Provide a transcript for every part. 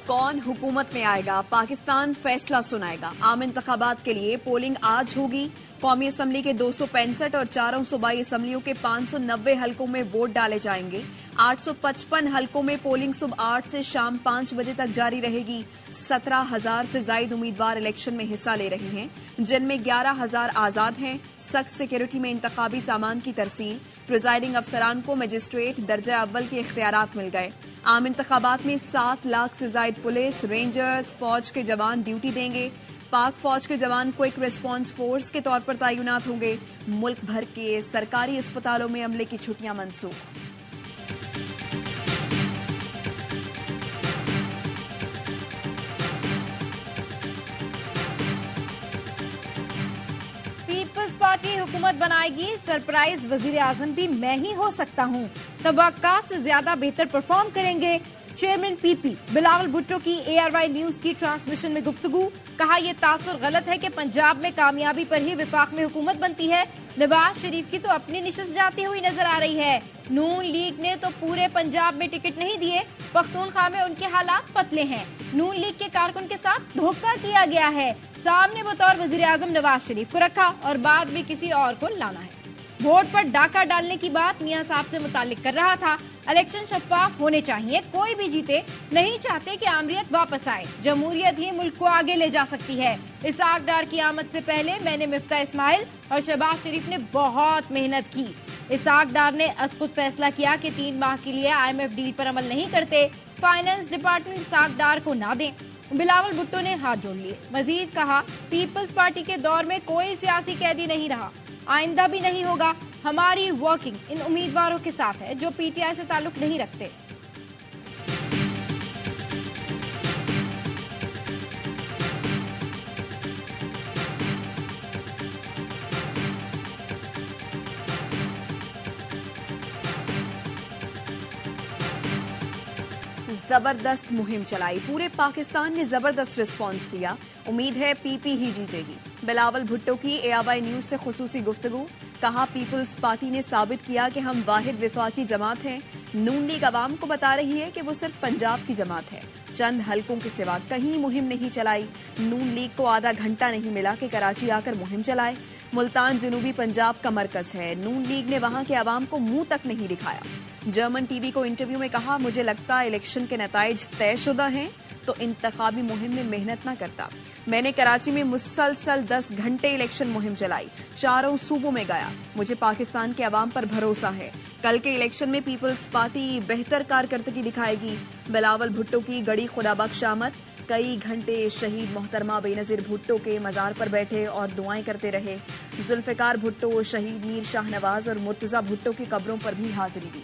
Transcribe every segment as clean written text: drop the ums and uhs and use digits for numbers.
कौन हुकूमत में आएगा, पाकिस्तान फैसला सुनाएगा। आम इंतखाबात के लिए पोलिंग आज होगी। कौमी असम्बली के 265 और चारों सूबाई असम्बलियों के 590 हलकों में वोट डाले जाएंगे। 855 हलकों में पोलिंग सुबह 8 से शाम 5 बजे तक जारी रहेगी। 17,000 से ज्यादा उम्मीदवार इलेक्शन में हिस्सा ले रहे हैं, जिनमें 11,000 आजाद हैं। सख्त सिक्योरिटी में इंतखाबी सामान की तरसील। प्रिजाइडिंग अफसरान को मजिस्ट्रेट दर्जा अव्वल के इख्तियारात मिल गए। आम इंतखाबात में 7 लाख से ज्यादा पुलिस, रेंजर्स, फौज के जवान ड्यूटी देंगे। पाक फौज के जवान क्विक रिस्पांस फोर्स के तौर पर तैनात होंगे। मुल्क भर के सरकारी अस्पतालों में अमले की छुट्टियां मनसूख। पीपल्स पार्टी हुकूमत बनाएगी, सरप्राइज वजीर आजम भी मैं ही हो सकता हूं। तवक्कात से ज्यादा बेहतर परफॉर्म करेंगे। चेयरमैन पीपी बिलावल भुट्टो की ARY न्यूज की ट्रांसमिशन में गुफ्तगू। कहा यह तासुर गलत है कि पंजाब में कामयाबी पर ही विफाक में हुकूमत बनती है। नवाज शरीफ की तो अपनी निशस्त जाती हुई नजर आ रही है। नून लीग ने तो पूरे पंजाब में टिकट नहीं दिए। पख्तूनख्वा में उनके हालात पतले हैं। नून लीग के कारकुन के साथ धोखा किया गया है। सामने बतौर वजीर आजम नवाज शरीफ को रखा और बाद में किसी और को लाना है। वोट पर डाका डालने की बात मियां साहब से मुतालिक कर रहा था। इलेक्शन शफाफ होने चाहिए, कोई भी जीते। नहीं चाहते कि आमरीत वापस आए। जमहूरियत ही मुल्क को आगे ले जा सकती है। इसाक डार की आमद से पहले मैंने मिफ्ता इस्माइल और शहबाज शरीफ ने बहुत मेहनत की। इसाक डार ने खुद फैसला किया कि 3 माह के लिए IMF डील पर अमल नहीं करते। फाइनेंस डिपार्टमेंट इसाक डार को ना दें। बिलावल भुट्टो ने हाथ जोड़ लिए। मजीद कहा, पीपल्स पार्टी के दौर में कोई सियासी कैदी नहीं रहा, आइंदा भी नहीं होगा। हमारी वर्किंग इन उम्मीदवारों के साथ है जो PTI से ताल्लुक नहीं रखते। जबरदस्त मुहिम चलाई। पूरे पाकिस्तान ने जबरदस्त रिस्पांस दिया। उम्मीद है PP ही जीतेगी। बिलावल भुट्टो की ARY न्यूज से खुसूसी गुफ्तगू। कहा, पीपल्स पार्टी ने साबित किया कि हम वाहिद विफाकी जमात हैं। नून लीग अवाम को बता रही है कि वो सिर्फ पंजाब की जमात है। चंद हलकों के सिवा कहीं मुहिम नहीं चलाई। नून लीग को आधा घंटा नहीं मिला कि कराची आकर मुहिम चलाए। मुल्तान जनूबी पंजाब का मरकज है। नून लीग ने वहां के अवाम को मुंह तक नहीं दिखाया। जर्मन TV को इंटरव्यू में कहा, मुझे लगता है इलेक्शन के नताइज तयशुदा हैं तो इंतखाबी मुहिम में मेहनत न करता। मैंने कराची में मुसलसल 10 घंटे इलेक्शन मुहिम चलाई। चारों सूबों में गया। मुझे पाकिस्तान के अवाम पर भरोसा है। कल के इलेक्शन में पीपल्स पार्टी बेहतर कारकर्दगी दिखाएगी। बिलावल भुट्टो की गड़ी खुदाबख्श आमद। कई घंटे शहीद मोहतरमा बेनजीर भुट्टो के मजार पर बैठे और दुआएं करते रहे। जुल्फिकार भुट्टो, शहीद मीर शाहनवाज और मुर्तजा भुट्टो की कब्रों पर भी हाजिरी दी।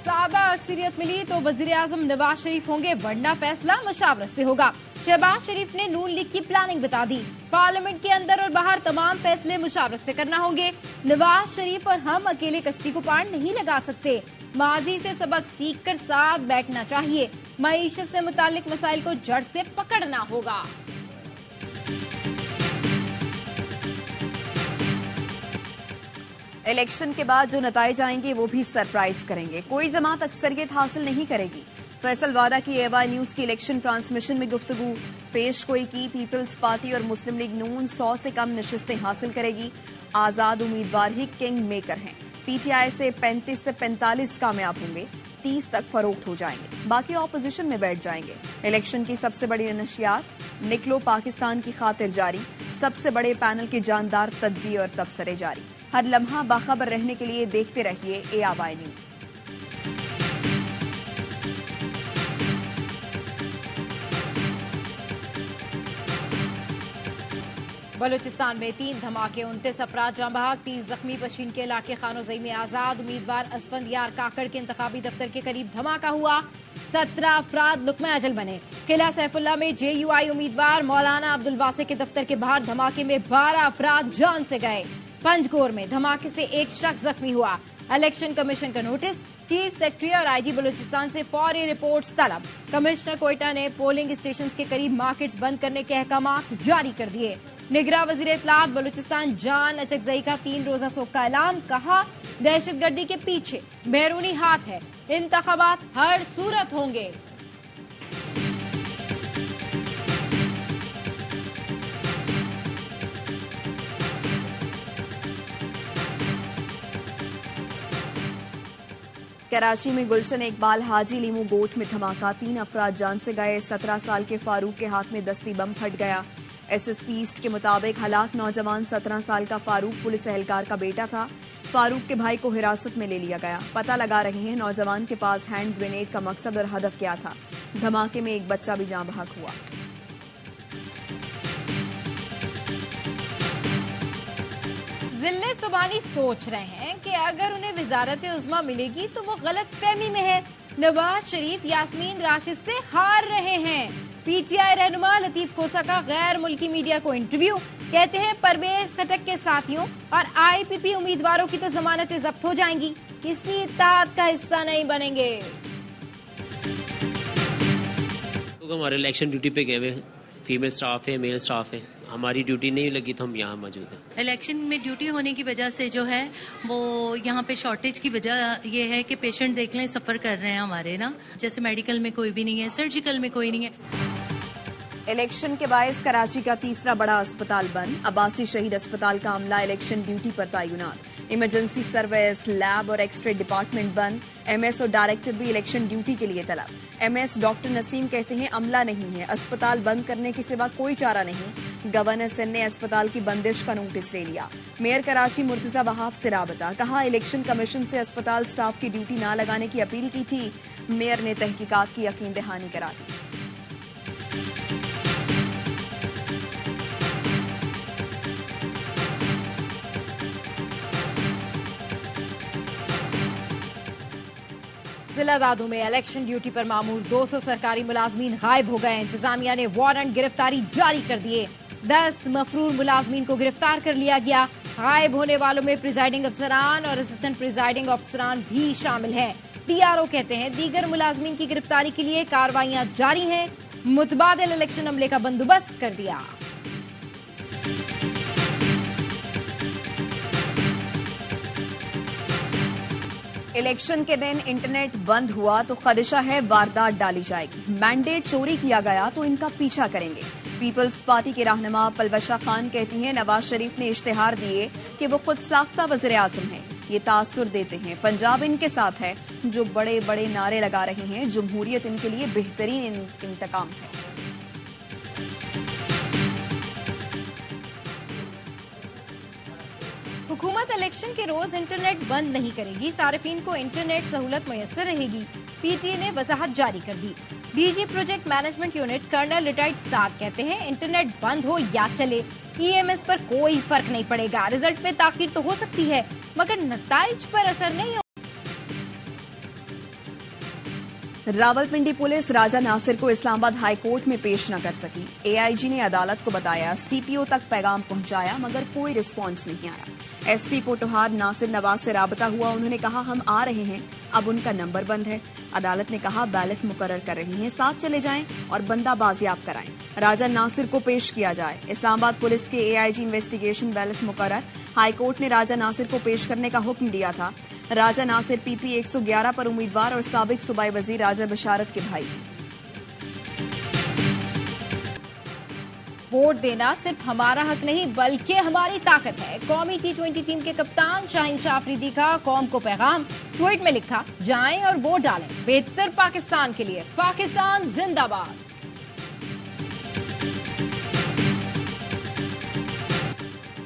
सादा अक्सरियत मिली तो वजीर आजम नवाज शरीफ होंगे, वरना फैसला मुशावरत से होगा। शहबाज शरीफ ने नून लीग की प्लानिंग बता दी। पार्लियामेंट के अंदर और बाहर तमाम फैसले मुशावरत से करना होंगे। नवाज शरीफ और हम अकेले कश्ती को पार नहीं लगा सकते। माजी से सबक सीखकर साथ बैठना चाहिए। मईशत से मुतालिक मसाइल को जड़ से पकड़ना होगा। इलेक्शन के बाद जो नताइज आएंगे वो भी सरप्राइज करेंगे। कोई जमात अक्सरियत हासिल नहीं करेगी। फैसल वादा की ARY न्यूज की इलेक्शन ट्रांसमिशन में गुफ्तगू। पेश गोई की, पीपल्स पार्टी और मुस्लिम लीग नून 100 से कम नशिस्तें हासिल करेगी। आजाद उम्मीदवार ही किंग मेकर हैं। PTI से 35 से 45 कामयाब होंगे। 30 तक फरोख्त हो जाएंगे, बाकी ऑपोजिशन में बैठ जाएंगे। इलेक्शन की सबसे बड़ी नशियात, निकलो पाकिस्तान की खातिर जारी। सबसे बड़े पैनल के जानदार तज्जिए और तबसरे जारी। हर लम्हा बाखबर रहने के लिए देखते रहिए ARY न्यूज। बलूचिस्तान में 3 धमाके, 29 अफराद जाँ बहक, 30 जख्मी। पश्चिम के इलाके खानोजई में आजाद उम्मीदवार असफंद यार काकड़ के इंतखाबी दफ्तर के करीब धमाका हुआ। 17 अफराद लुक्मा अजल बने। किला सैफुल्ला में JUI उम्मीदवार मौलाना अब्दुल वासे के दफ्तर के बाहर धमाके में 12 अफराद जान से गए। पंजकोर में धमाके से एक शख्स जख्मी हुआ। इलेक्शन कमीशन का नोटिस, चीफ सेक्रेटरी और IG बलूचिस्तान से फौरी रिपोर्ट्स तलब। कमिश्नर कोयटा ने पोलिंग स्टेशन के करीब मार्केट्स बंद करने के अहकामात जारी कर दिए। निगरान वजीर इत्तलात बलूचिस्तान जान अचकजई का 3 रोजा शोक का ऐलान। कहा, दहशतगर्दी के पीछे बैरूनी हाथ है। इंतखाबात हर सूरत होंगे। कराची में गुलशन इकबाल हाजी लीमू गोट में धमाका, 3 अफराद जान से गए। 17 साल के फारूक के हाथ में दस्ती बम फट गया। एसएसपी ईस्ट के मुताबिक हलाक नौजवान 17 साल का फारूक पुलिस एहलकार का बेटा था। फारूक के भाई को हिरासत में ले लिया गया। पता लगा रहे हैं नौजवान के पास हैंड ग्रेनेड का मकसद और हदफ क्या था। धमाके में एक बच्चा भी जाँ बहक हुआ। जिले सुबानी सोच रहे हैं कि अगर उन्हें वजारत उज़्मा मिलेगी तो वो गलत फहमी में है। नवाज शरीफ यास्मीन राशिद से हार रहे हैं। पीटीआई रहनुमा लतीफ खोसा का गैर मुल्की मीडिया को इंटरव्यू, कहते हैं परवेज खटक के साथियों और आईपीपी उम्मीदवारों की तो जमानतें जब्त हो जाएंगी, किसी इत्तेहाद का हिस्सा नहीं बनेंगे। तो हमारे इलेक्शन ड्यूटी पे गए हुए फीमेल स्टाफ है, मेल स्टाफ है, हमारी ड्यूटी नहीं लगी तो हम यहाँ मौजूद हैं। इलेक्शन में ड्यूटी होने की वजह से जो है वो यहाँ पे शॉर्टेज की वजह ये है कि पेशेंट देख लें सफर कर रहे हैं हमारे ना, जैसे मेडिकल में कोई भी नहीं है, सर्जिकल में कोई नहीं है। इलेक्शन के बायस कराची का तीसरा बड़ा अस्पताल बंद। अब्बासी शहीद अस्पताल का अमला इलेक्शन ड्यूटी पर तैनात। इमरजेंसी सर्विस, लैब और एक्सरे डिपार्टमेंट बंद। एमएस और डायरेक्टर भी इलेक्शन ड्यूटी के लिए तलब। एमएस डॉक्टर नसीम कहते हैं अमला नहीं है, अस्पताल बंद करने के सिवा कोई चारा नहीं। गवर्नर सिंध ने अस्पताल की बंदिश का नोटिस ले लिया। मेयर कराची मुर्तजा वहाब से राबता, कहा इलेक्शन कमीशन से अस्पताल स्टाफ की ड्यूटी न लगाने की अपील की थी। मेयर ने तहकीकात की यकीन दहानी करा दी। जिला दादू में इलेक्शन ड्यूटी पर मामूर 200 सरकारी मुलाजमीन गायब हो गए। इंतजामिया ने वारंट गिरफ्तारी जारी कर दिए। 10 मफरूर मुलाजमीन को गिरफ्तार कर लिया गया। गायब होने वालों में प्रिजाइडिंग अफसरान और असिस्टेंट प्रिजाइडिंग अफसरान भी शामिल हैं। पीआरओ कहते हैं दीगर मुलाजमीन की गिरफ्तारी के लिए कार्रवाइयां जारी हैं। मुतबादिल इलेक्शन अमले का बंदोबस्त कर दिया। इलेक्शन के दिन इंटरनेट बंद हुआ तो खदशा है वारदात डाली जाएगी। मैंडेट चोरी किया गया तो इनका पीछा करेंगे। पीपल्स पार्टी के रहनुमा पलवशा खान कहती हैं नवाज शरीफ ने इश्तिहार दिए कि वो खुद साख्ता वज़ीर आज़म हैं। ये तासुर देते हैं पंजाब इनके साथ है। जो बड़े बड़े नारे लगा रहे हैं, जमहूरियत इनके लिए बेहतरीन इंतकाम है। हुकूमत इलेक्शन के रोज इंटरनेट बंद नहीं करेगी, सार्फिन को इंटरनेट सहूलत मुयस्सर रहेगी। पीटीए ने वजाहत जारी कर दी। DG project management unit colonel retired Saad कहते हैं इंटरनेट बंद हो या चले ईएमएस पर कोई फर्क नहीं पड़ेगा। रिजल्ट में ताखीर तो हो सकती है मगर नताइज पर असर नहीं हो। रावलपिंडी पुलिस राजा नासिर को इस्लामाबाद हाई कोर्ट में पेश न कर सकी। एआईजी ने अदालत को बताया सीपीओ तक पैगाम पहुंचाया मगर कोई रिस्पांस नहीं आया। एसपी पोटोहार नासिर नवाज से राबता हुआ, उन्होंने कहा हम आ रहे हैं, अब उनका नंबर बंद है। अदालत ने कहा बैलेट मुकर्रर कर रहे हैं, साथ चले जाएं और बंदा बाजियाब कराएं। राजा नासिर को पेश किया जाए। इस्लामाबाद पुलिस के एआईजी इन्वेस्टिगेशन बैलेट मुकर्रर। हाईकोर्ट ने राजा नासिर को पेश करने का हुक्म दिया था। राजा नासिर पीपी 111 पर उम्मीदवार और साबिक सूबाई वजीर राजा बशारत के भाई। वोट देना सिर्फ हमारा हक नहीं बल्कि हमारी ताकत है। कौमी T20 टीम के कप्तान शाहीन शाह अफरीदी का कौम को पैगाम। ट्वीट में लिखा जाएं और वोट डालें बेहतर पाकिस्तान के लिए। पाकिस्तान जिंदाबाद।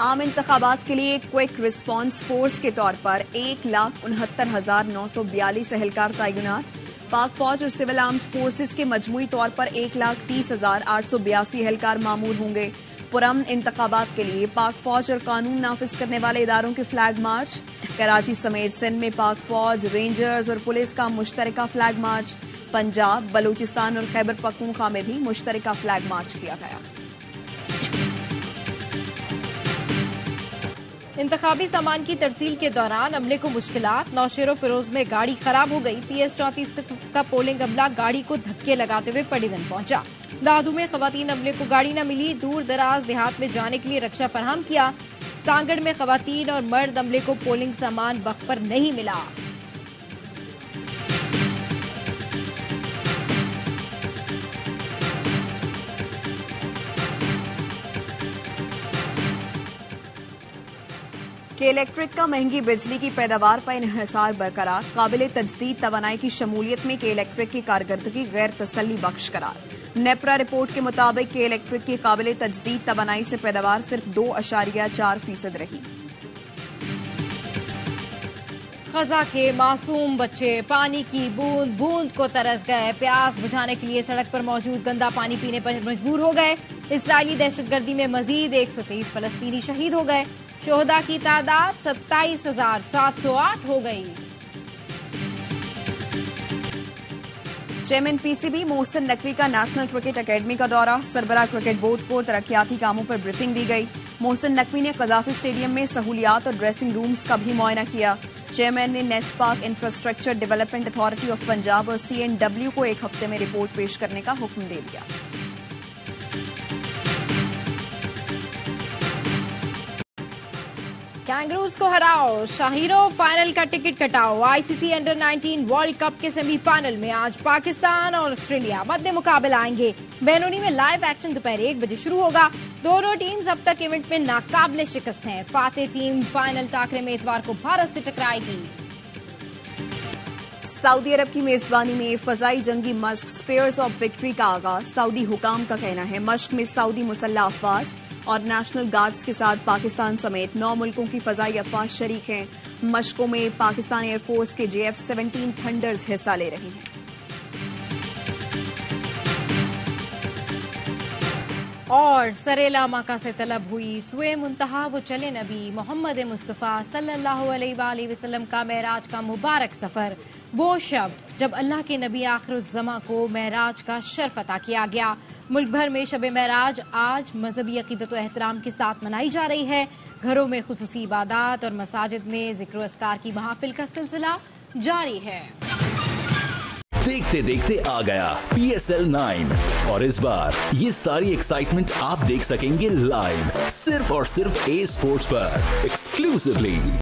आम इंतखाबात के लिए क्विक रिस्पांस फोर्स के तौर पर 1,69,942 एहलकार तैनात। पाक फौज और सिविल आर्म्ड फोर्सेस के मजमूई तौर पर 1,30,882 एहलकार मामूर होंगे। पुरअमन इंतखाबात के लिए पाक फौज और कानून नाफिज करने वाले इदारों के फ्लैग मार्च। कराची समेत सिंध में पाक फौज, रेंजर्स और पुलिस का मुश्तरका फ्लैग मार्च। पंजाब, बलूचिस्तान और खैबर पख्तूनख्वा में भी मुश्तरका फ्लैग मार्च किया गया। इंतखाबी सामान की तरसील के दौरान अमले को मुश्किलात। नौशेरो फिरोज में गाड़ी खराब हो गई। PS34 का पोलिंग अमला गाड़ी को धक्के लगाते हुए पड़ीदन पहुंचा। दादू में खवातीन अमले को गाड़ी न मिली, दूर दराज देहात में जाने के लिए रक्षा फराहम किया। सांगड़ में खवातीन और मर्द अमले को पोलिंग सामान वक्त पर नहीं मिला। के इलेक्ट्रिक का महंगी बिजली की पैदावार पर इन्हिसार बरकरार, काबिले तजदीद तवानाई की शमूलियत में के इलेक्ट्रिक की कारकर्दगी गैर तसल्ली बख्श करार। नेपरा रिपोर्ट के मुताबिक के इलेक्ट्रिक की काबिले तजदीद तवानाई से पैदावार सिर्फ 2.4% रही। खजा के मासूम बच्चे पानी की बूंद बूंद को तरस गए, प्यास बुझाने के लिए सड़क पर मौजूद गंदा पानी पीने पर मजबूर हो गए। इस्राएली दहशतगर्दी में मजीद 123 फलस्तीनी शहीद हो गए। शोहदा की तादाद 27,708 हो गई। चेयरमैन पीसीबी मोहसिन नकवी का नेशनल क्रिकेट अकेडमी का दौरा, सरबराह क्रिकेट बोर्ड को तरक्याती कामों पर ब्रीफिंग दी गई। मोहसिन नकवी ने कजाफी स्टेडियम में सहूलियात और ड्रेसिंग रूम्स का भी मुआयना किया। चेयरमैन ने NESPAK infrastructure development authority of Punjab और CNW को एक हफ्ते में रिपोर्ट पेश करने का हुक्म दे दिया। कैंगरूज को हराओ, शाहीरो फाइनल का टिकट कटाओ। ICC अंडर 19 वर्ल्ड कप के सेमीफाइनल में आज पाकिस्तान और ऑस्ट्रेलिया मध्य मुकाबला आएंगे। बेनोनी में लाइव एक्शन दोपहर 1 बजे शुरू होगा। दोनों टीम्स अब तक इवेंट में नाकाबिले शिकस्त हैं। फातेह टीम फाइनल टाकरे में इतवार को भारत से टकराएगी। सऊदी अरब की मेजबानी में फजाई जंगी मश्क स्पेयर्स ऑफ विक्ट्री का आगाज। सऊदी हुकाम का कहना है मश्क में सऊदी मुसल्लह अफवाज और नेशनल गार्ड्स के साथ पाकिस्तान समेत 9 मुल्कों की फजाई अफवाज शरीक हैं। मश्कों में पाकिस्तान एयरफोर्स के JF-17 थंडर्स हिस्सा ले रही हैं। और सरेला मक्का से तलब हुई सुए मुंतहा वो चले नबी मोहम्मद मुस्तफ़ा सल्लल्लाहु अलैहि वसल्लम का मेराज का मुबारक सफर, वो शब जब अल्लाह के नबी आखिरुज़्ज़मा को मेराज का शर्फ अता किया गया। मुल्क भर में शब मेराज आज मजहबी अकीदत व एहतराम के साथ मनाई जा रही है। घरों में खुसूसी इबादत और मसाजिद में जिक्र अस्कार की महफिल का सिलसिला जारी है। देखते देखते आ गया PSL 9 और इस बार ये सारी एक्साइटमेंट आप देख सकेंगे लाइव सिर्फ और सिर्फ A Sports पर एक्सक्लूसिवली।